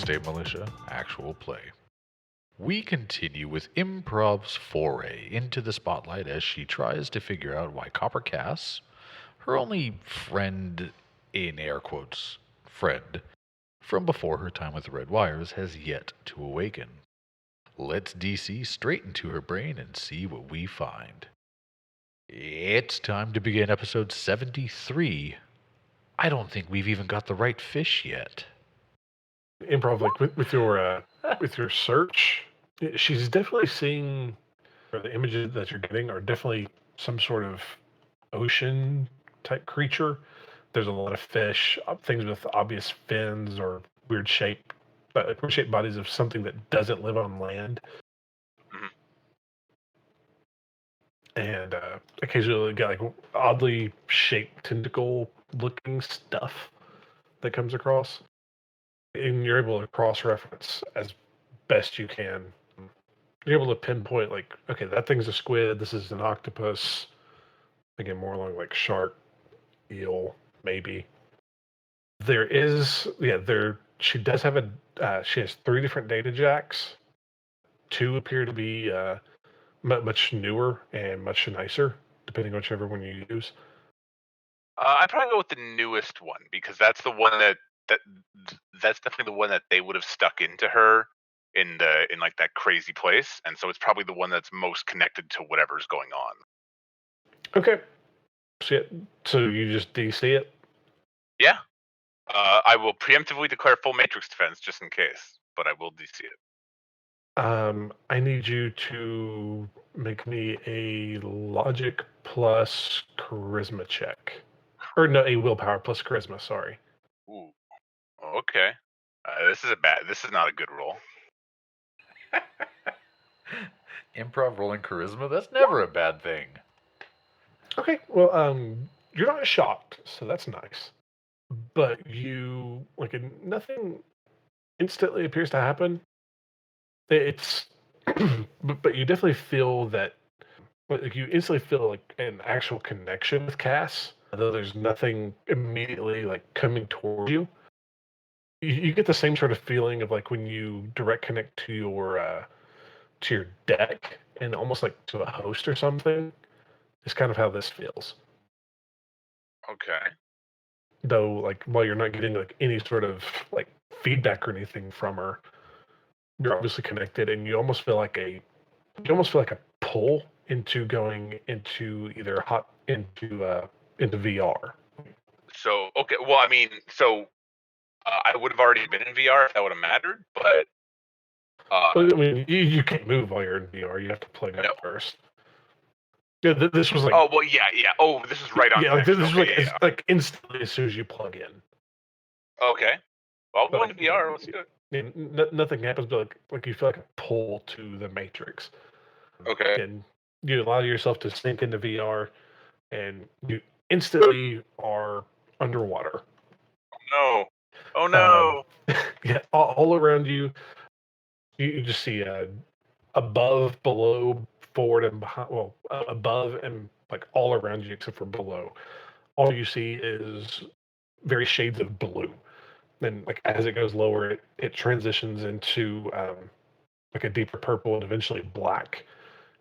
Estate Militia Actual Play. We continue with Improv's foray into the spotlight as she tries to figure out why Copper Cass, her only friend, in air quotes, friend, from before her time with the Red Wires, has yet to awaken. Let's DC straight into her brain and see what we find. It's time to begin episode 73. I don't think we've even got the right fish yet. Improv, like with your search, she's definitely seeing, or the images that you're getting are definitely some sort of ocean type creature. There's a lot of fish, things with obvious fins or weird shape, weird shaped bodies of something that doesn't live on land. Mhm. And occasionally got like oddly shaped tentacle looking stuff that comes across. And you're able to cross-reference as best you can. You're able to pinpoint, like, okay, that thing's a squid, this is an octopus. Again, more along like shark, eel, maybe. There is, she does have she has 3 different data jacks. 2 appear to be much newer and much nicer, depending on whichever one you use. I'd probably go with the newest one because that's the one that's definitely the one that they would have stuck into her in like that crazy place, and so it's probably the one that's most connected to whatever's going on. Okay. So you just DC it? Yeah. I will preemptively declare full matrix defense just in case, but I will DC it. I need you to make me a logic plus charisma check. Or no, a willpower plus charisma, sorry. Ooh. Okay. This is not a good roll. Improv rolling charisma? That's never a bad thing. Okay, well, you're not shocked, so that's nice. But you, nothing instantly appears to happen. It's, but you definitely feel that, like, you instantly feel like an actual connection with Cass, though there's nothing immediately like coming towards you. You get the same sort of feeling of like when you direct connect to your deck and almost like to a host or something. It's kind of how this feels. Okay. Though, like, while you're not getting like any sort of like feedback or anything from her, you're obviously connected, and you almost feel like a pull into going into either into VR. So okay. Well, I mean, I would have already been in VR if that would have mattered, but But I mean, you can't move while you're in VR. You have to plug up no. first. Yeah, this was like. Oh well, yeah. Oh, this is right on. Yeah, like text. this was Okay, like like instantly as soon as you plug in. Okay. Well, I'll go But into VR. Let's do it. nothing happens, but like you feel like a pull to the Matrix, Okay. and you allow yourself to sink into VR, and you instantly are underwater. No. Oh no. Yeah, all around you, you just see above, below, forward, and behind. Well, above and like all around you except for below. All you see is very shades of blue. Then, like as it goes lower, it transitions into like a deeper purple and eventually black.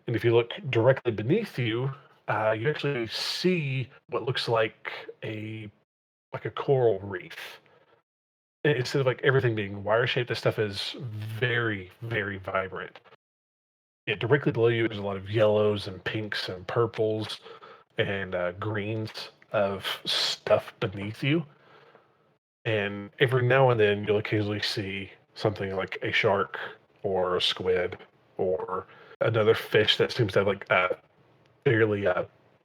And if you look directly beneath you, you actually see what looks like a coral reef. Instead of like everything being wire shaped, this stuff is very, very vibrant. Yeah, directly below you, there's a lot of yellows and pinks and purples and greens of stuff beneath you. And every now and then, you'll occasionally see something like a shark or a squid or another fish that seems to have like fairly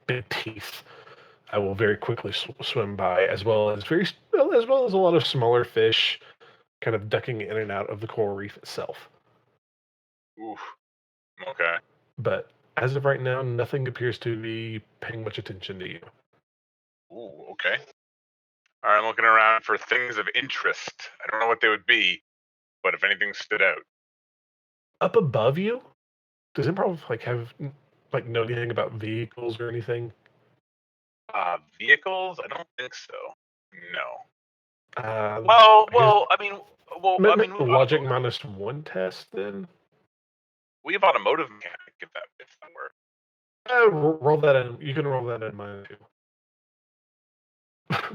big teeth. I will very quickly swim by, as well as as well as a lot of smaller fish, kind of ducking in and out of the coral reef itself. Oof. Okay. But as of right now, nothing appears to be paying much attention to you. Ooh. Okay. All right. I'm looking around for things of interest. I don't know what they would be, but if anything stood out. Up above you, does Improv like have like know anything about vehicles or anything? Vehicles? I don't think so. No. Well, I guess we have logic automotive. -1 test then. We have automotive mechanic if that works. Roll that in. You can roll that in mine too.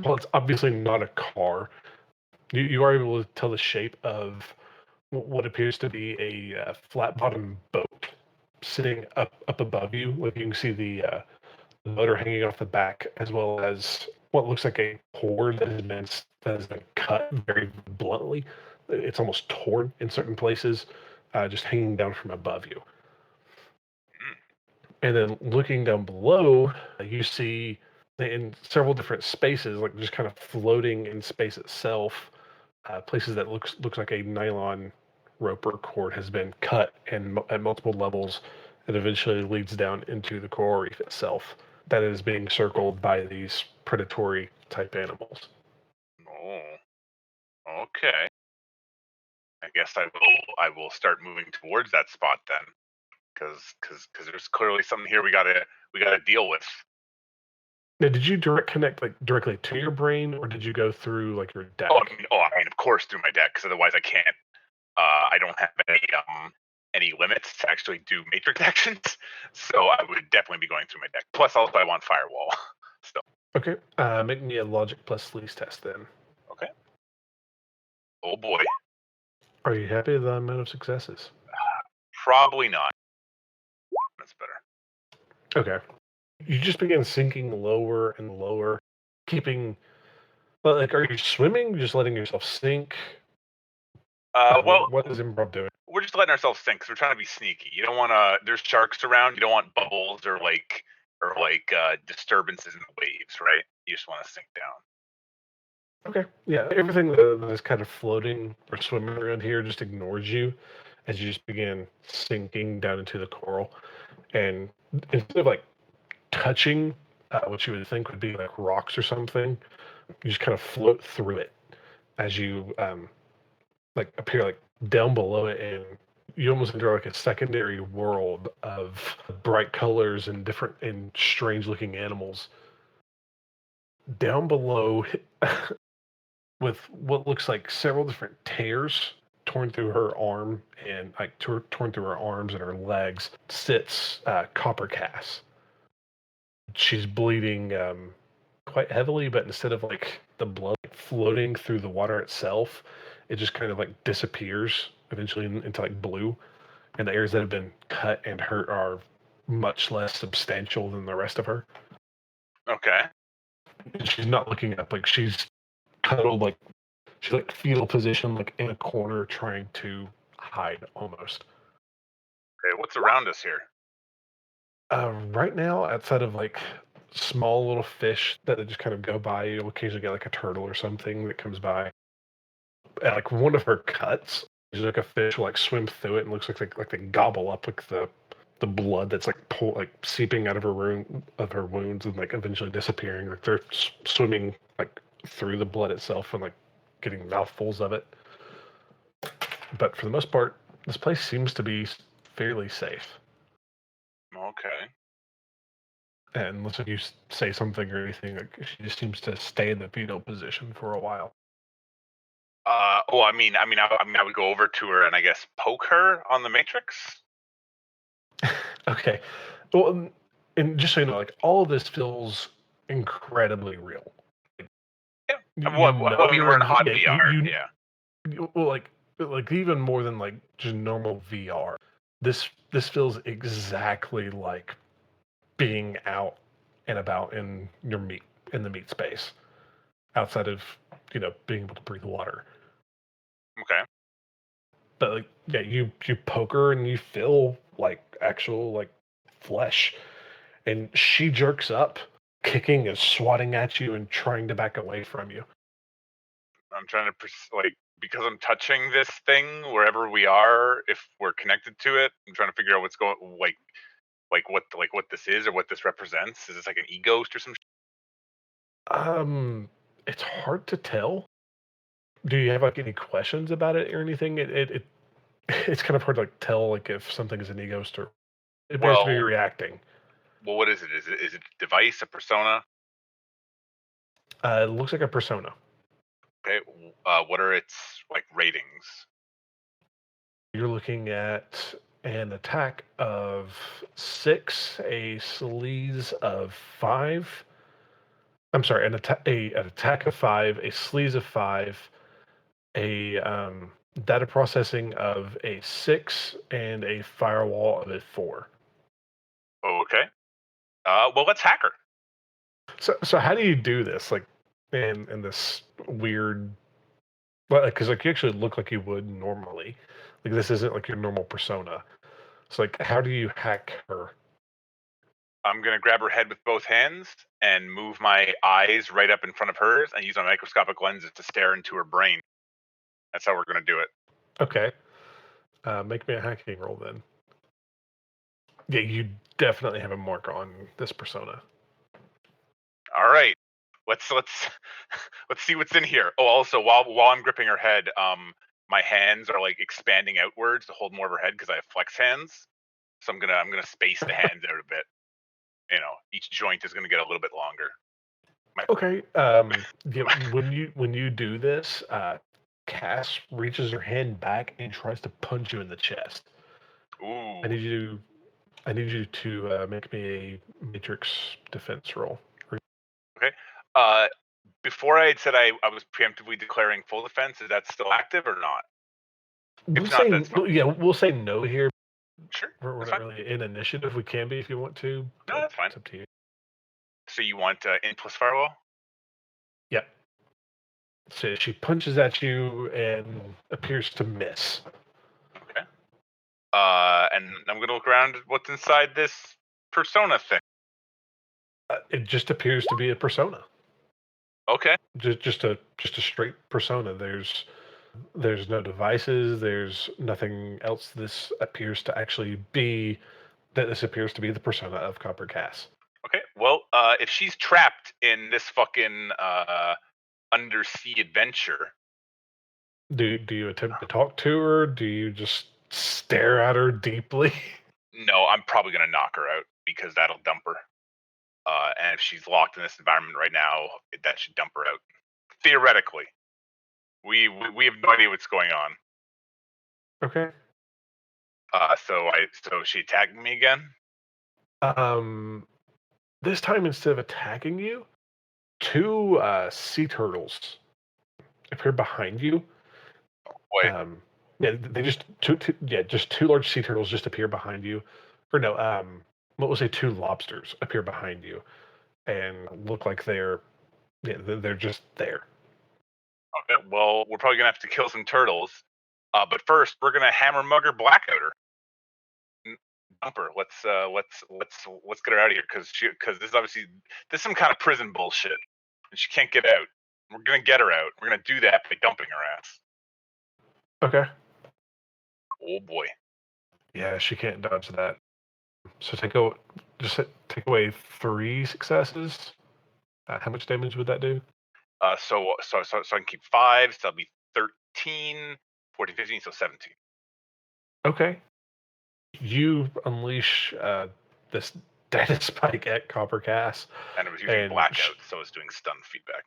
Well, it's obviously not a car. You are able to tell the shape of what appears to be a flat bottom boat sitting up above you. Like you can see the motor hanging off the back, as well as what looks like a cord that has been cut very bluntly. It's almost torn in certain places, just hanging down from above you. And then looking down below, you see in several different spaces, like just kind of floating in space itself, places that looks like a nylon rope or cord has been cut at multiple levels, and eventually leads down into the coral reef itself. That is being circled by these predatory type animals. Oh, okay. I guess I will start moving towards that spot then, because there's clearly something here we gotta deal with. Now, did you connect like directly to your brain, or did you go through like your deck? I mean, of course through my deck, because otherwise I can't. I don't have any limits to actually do matrix actions, so I would definitely be going through my deck. Plus, also I want firewall. So Okay, make me a logic plus sleaze test then. okay. Oh boy, Are you happy with the amount of successes? probably not. That's better. Okay. You just begin sinking lower and lower, keeping. But like, are you swimming? Just letting yourself sink? Well, What is Improv doing? we're just letting ourselves sink because we're trying to be sneaky. You don't want to. There's sharks around. You don't want bubbles or disturbances in the waves, right? You just want to sink down. Okay. Yeah, everything that is kind of floating or swimming around here just ignores you as you just begin sinking down into the coral. And instead of like touching what you would think would be like rocks or something, you just kind of float through it as you like appear like down below it, and you almost enter like a secondary world of bright colors and different and strange looking animals down below with what looks like several different tears torn through her arm and like torn through her arms and her legs sits Copper Cass. She's bleeding quite heavily, but instead of like the blood floating through the water itself, it just kind of like disappears eventually into like blue. And the areas that have been cut and hurt are much less substantial than the rest of her. Okay. And she's not looking up, like she's cuddled, like she's like fetal position, like in a corner trying to hide almost. Okay. What's around us here? Right now, outside of like small little fish that just kind of go by, you'll occasionally get like a turtle or something that comes by. And like one of her cuts, there's like a fish will like swim through it and looks like they gobble up like the blood that's like seeping out of her wounds and like eventually disappearing. Like they're swimming like through the blood itself and like getting mouthfuls of it. But for the most part, this place seems to be fairly safe. Okay. And unless you say something or anything, like she just seems to stay in the fetal position for a while. I would go over to her and I guess poke her on the matrix. Okay. Well, and just so you know, like all of this feels incredibly real. Yeah. You're We're in in hot yeah, VR. Yeah. well, like even more than like just normal VR. This feels exactly like being out and about in the meat space, outside of being able to breathe water. Okay. But like yeah, you poke her and you feel like actual like flesh, and she jerks up, kicking and swatting at you and trying to back away from you. I'm trying to because I'm touching this thing wherever we are. If we're connected to it, I'm trying to figure out what's going what this is or what this represents. Is this like an e-ghost or some? It's hard to tell. Do you have like any questions about it or anything? It's kind of hard to like tell like if something is an e-ghost or it appears to be Well, reacting. what is it? Is it a device, a persona? It looks like a persona. Okay. What are its like ratings? You're looking at an attack of 6, a sleaze of 5. I'm sorry, an attack of 5, a sleaze of 5, a data processing of a 6, and a firewall of a 4. Okay. Well, let's hack her. So how do you do this? Like, in this weird, well, because like you actually look like you would normally. Like this isn't like your normal persona. So like, how do you hack her? I'm gonna grab her head with both hands and move my eyes right up in front of hers and use my microscopic lenses to stare into her brain. That's how we're gonna do it. Okay, make me a hacking roll then. Yeah, you definitely have a mark on this persona. All right. Let's let's see what's in here. Oh, also while I'm gripping her head, my hands are like expanding outwards to hold more of her head because I have flex hands. So I'm gonna space the hands out a bit. Each joint is gonna get a little bit longer. Okay. Yeah, when you do this, Cass reaches her hand back and tries to punch you in the chest. Ooh. I need you to make me a matrix defense roll. Okay. Uh, Before I had said I was preemptively declaring full defense. Is that still active or not? We'll If not, say that's fine. yeah, we'll say no here. Sure, We're that's not fine. really in initiative. We can be if you want to, No, but that's fine. it's up to you. So you want in plus firewall? Yeah. So she punches at you and appears to miss. Okay. And I'm gonna look around at what's inside this persona thing. It just appears to be a persona. Okay. Just a straight persona. There's no devices. There's nothing else. This appears to actually be that. This appears to be the persona of Copper Cass. Okay. Well, if she's trapped in this fucking undersea adventure, Do you attempt to talk to her? Do you just stare at her deeply? no, I'm probably gonna knock her out because that'll dump her. And if she's locked in this environment right now, that should dump her out. Theoretically, we have no idea what's going on. Okay. So she attacked me again. Um, this time instead of attacking you, two sea turtles appear behind you. Boy, Yeah, they just just two large sea turtles just appear behind you, or no, what was it? Two lobsters appear behind you, and look like they're just there. okay. Well, we're probably gonna have to kill some turtles. But first, we're gonna hammer mugger blackout her. Dump her. Let's get her out of here because this is some kind of prison bullshit, and she can't get out. We're gonna get her out. We're gonna do that by dumping her ass. Okay. Oh boy. Yeah, she can't dodge that. So take away 3 successes. How much damage would that do? So I can keep 5. So that'll be 13, 14, 15. So 17. Okay. You unleash this data spike at Copper Cass, And it was using and blackout, so it's doing stun feedback.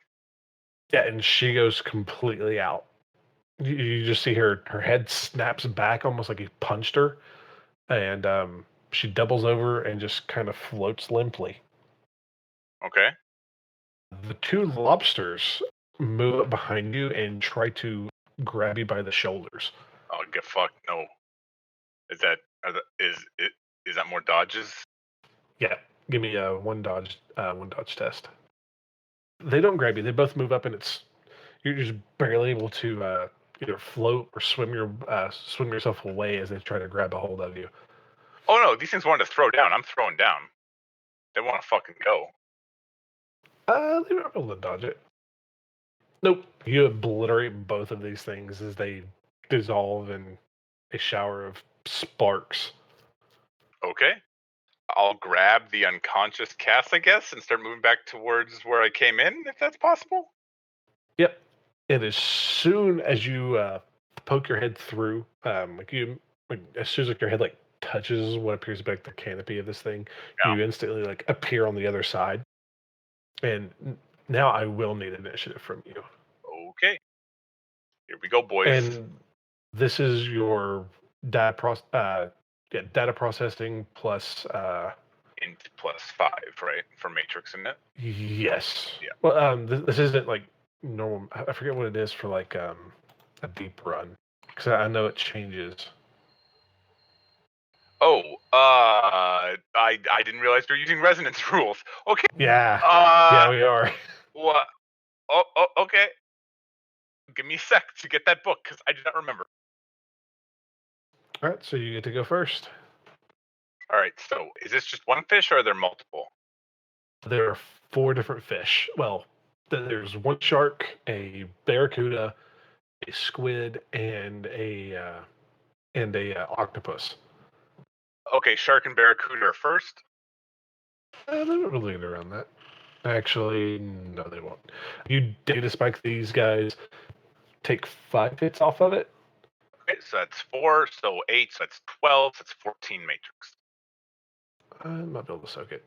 yeah, and she goes completely out. You just see her head snaps back almost like he punched her, and she doubles over and just kind of floats limply. Okay. The two lobsters move up behind you and try to grab you by the shoulders. Oh, get fucked. No. Is that is that more dodges? Yeah, give me a one dodge test. They don't grab you. They both move up, and you're just barely able to either float or swim yourself away as they try to grab a hold of you. Oh no, these things wanted to throw down. I'm throwing down. They want to fucking go. They were able to dodge it. Nope. You obliterate both of these things as they dissolve in a shower of sparks. Okay. I'll grab the unconscious Cass, I guess, and start moving back towards where I came in, if that's possible. Yep. And as soon as you poke your head through, as soon as your head like touches what appears to be like the canopy of this thing, Yeah. you instantly like appear on the other side. And now I will need initiative from you. Okay. Here we go, boys. And this is your data processing plus. Int +5, right? For Matrix, isn't it? Yes. Yeah. Well, this isn't like normal. I forget what it is for like a deep run, because I know it changes. Oh, I didn't realize you're using resonance rules. Okay. Yeah, we are. What? Oh, okay. Give me a sec to get that book because I do not remember. All right, so you get to go first. All right. So, is this just one fish or are there multiple? There are 4 different fish. Well, there's one shark, a barracuda, a squid, and a octopus. Okay, shark and barracuda are first. They don't really get around that. Actually, no, they won't. You data spike these guys, take 5 hits off of it. Okay, so that's 4, so 8, so that's 12, so that's 14 Matrix. I might be able to soak it.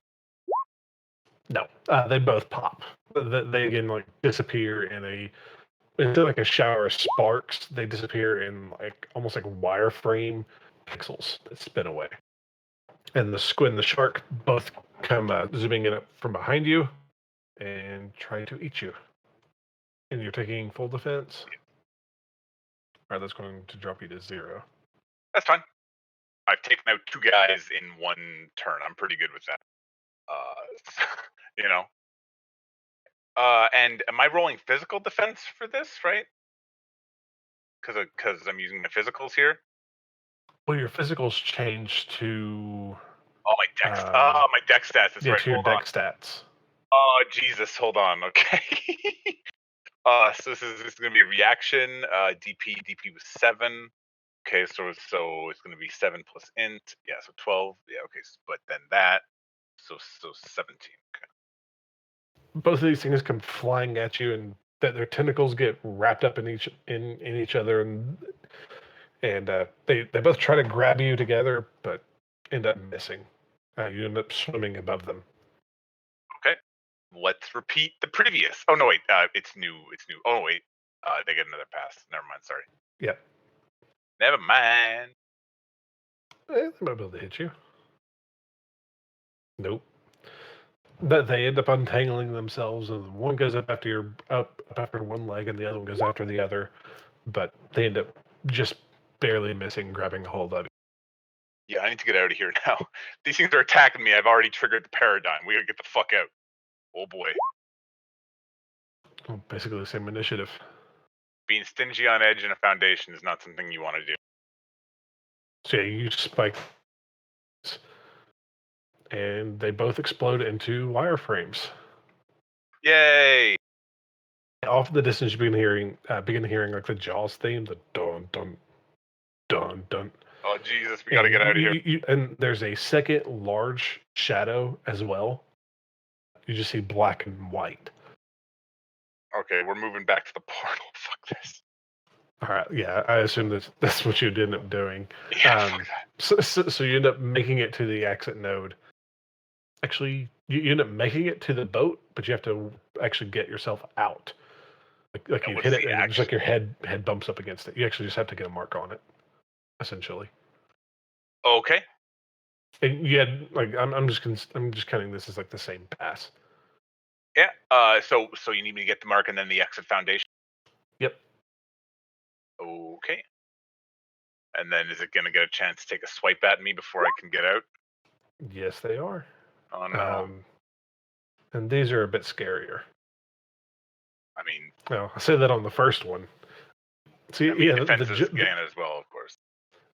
No, they both pop. They again like disappear instead of like a shower of sparks, they disappear in like almost like wireframe pixels that spin away. And the squid and the shark both come zooming in from behind you and try to eat you. And you're taking full defense. All right, that's going to drop you to 0. That's fine. I've taken out 2 guys in 1 turn. I'm pretty good with that. You know. And am I rolling physical defense for this, right? Because I'm using the physicals here. Well, your physicals change to Oh, my dex. My dex stats. That's yeah, right. to your Hold on. dex stats. Oh, Jesus. Hold on. Okay. So this is gonna be a reaction. DP was 7. Okay, so it's gonna be 7 plus int. Yeah, so 12. Yeah, okay. But then that. So 17. Okay. Both of these things come flying at you, and that their tentacles get wrapped up in each other, and they both try to grab you together, but end up missing. You end up swimming above them. Okay. Let's repeat the previous. Oh no, wait. It's new. It's new. Oh wait. They get another pass. Never mind. Sorry. Yep. Never mind. They might be able to hit you. Nope. But they end up untangling themselves, and one goes up after one leg, and the other one goes after the other. But they end up just barely missing, grabbing a hold of you. Yeah, I need to get out of here now. These things are attacking me. I've already triggered the paradigm. We gotta get the fuck out. Oh boy. Well, basically the same initiative. Being stingy on edge in a foundation is not something you want to do. So yeah, you spike, and they both explode into wireframes. Yay! Off in the distance, you begin hearing like the Jaws theme, the dun dun dun dun. Oh Jesus, we gotta get out of here. And there's a second large shadow as well. You just see black and white. Okay, we're moving back to the portal. Fuck this. All right, yeah, I assume that's what you end up doing. Yeah, fuck that. So you end up making it to the exit node. Actually, you end up making it to the boat, but you have to actually get yourself out. Like you hit it, and it's like your head bumps up against it. You actually just have to get a mark on it, essentially. Okay. And you had like I'm just counting this as like the same pass. Yeah. So you need me to get the mark and then the exit foundation. Yep. Okay. And then is it gonna get a chance to take a swipe at me before I can get out? Yes, they are. Oh no. And these are a bit scarier. I mean, No, I said that on the first one. See, defense is again as well, of course.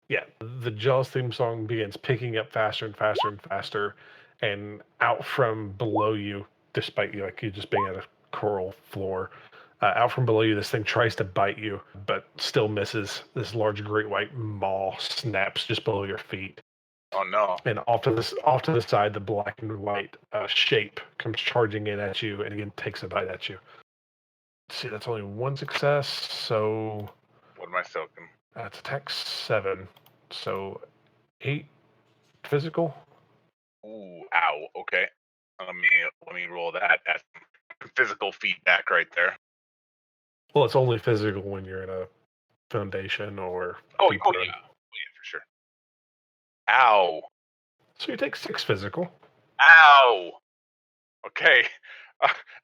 Yeah, the Jaws theme song begins picking up faster and faster and faster, and out from below you, despite you just being at a coral floor, out from below you, this thing tries to bite you, but still misses. This large great white maw snaps just below your feet. Oh no! And off to the side, the black and white shape comes charging in at you, and again takes a bite at you. See, that's only 1 success, so what am I soaking? That's attack 7, so 8 physical. Ooh, ow. Okay, let me roll that. That's physical feedback right there. Well, it's only physical when you're in a foundation or Oh, deep oh run. yeah, for sure. Ow. So you take 6 physical. Ow. Okay.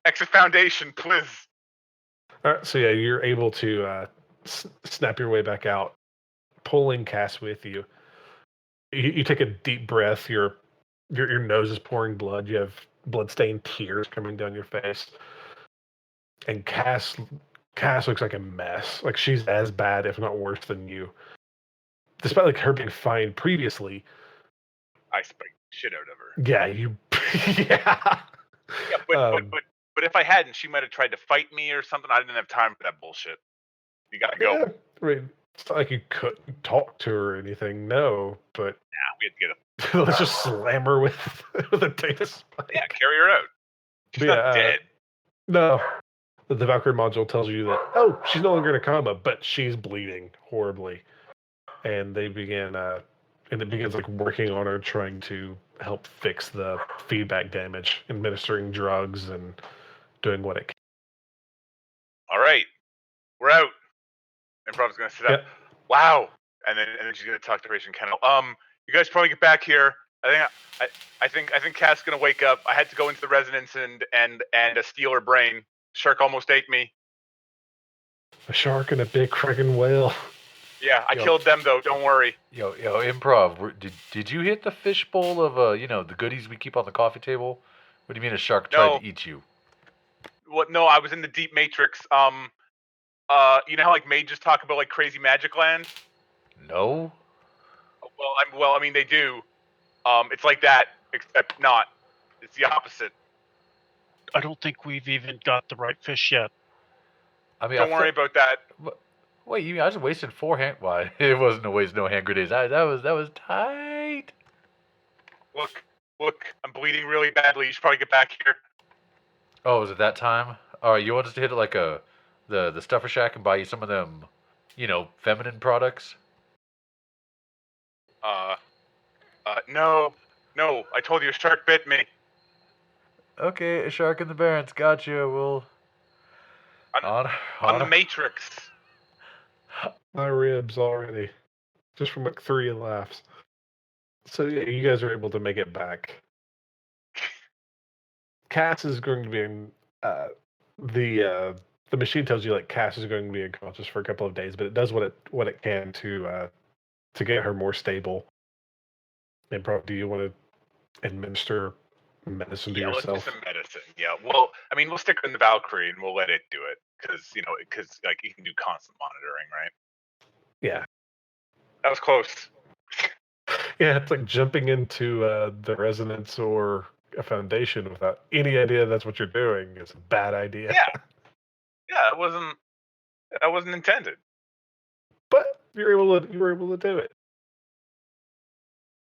Exit foundation, please. All right, so yeah, you're able to snap your way back out, pulling Cass with you. You take a deep breath. Your nose is pouring blood. You have blood-stained tears coming down your face, and Cass looks like a mess. Like she's as bad, if not worse, than you. Despite like her being fine previously. I spanked the shit out of her. Yeah, yeah. Yeah, but if I hadn't, she might have tried to fight me or something. I didn't have time for that bullshit. You gotta go. Yeah, I mean, it's not like you couldn't talk to her or anything. No, but We had to get let's just slam her with a data spike. Yeah, carry her out. She's But not dead. No. The Valkyrie module tells you that, she's no longer in a coma, but she's bleeding horribly. And they begin, and it begins like working on her, trying to help fix the feedback damage, administering drugs and doing what it can. All right, we're out. Improv's gonna sit up. Yep. Wow, and then she's gonna talk to Rachel and Kendall. You guys probably get back here. I think Cass gonna wake up. I had to go into the resonance and steal her brain. Shark almost ate me. A shark and a big friggin' whale. Yeah, I killed them though. Don't worry. Yo, Improv. Did you hit the fishbowl of the goodies we keep on the coffee table? What do you mean a shark tried to eat you? What? No, I was in the deep matrix. You know how like mages talk about like crazy magic land? No. Well, I mean they do. It's like that, except not. It's the opposite. I don't think we've even got the right fish yet. I mean, don't worry about that. Wait, you mean I just wasted 4 hand? Why? It wasn't a waste, no hand grenades. That was tight. Look, I'm bleeding really badly. You should probably get back here. Oh, is it that time? All right, you want us to hit it like the Stuffer Shack and buy you some of them, feminine products? No. I told you a shark bit me. Okay, a shark in the Barrens. Gotcha. We'll on the Matrix. My ribs already, just from like 3 laughs. So yeah, you guys are able to make it back. Cass is going to be in the machine tells you like Cass is going to be unconscious for a couple of days, but it does what it can to get her more stable. Improv, do you want to administer medicine to yourself? Let's do some medicine. Yeah. Well, I mean, we'll stick in the Valkyrie and we'll let it do it because like you can do constant monitoring, right? Yeah. That was close. Yeah, it's like jumping into the resonance or a foundation without any idea that's what you're doing is a bad idea. Yeah, it wasn't intended. But you were able to do it.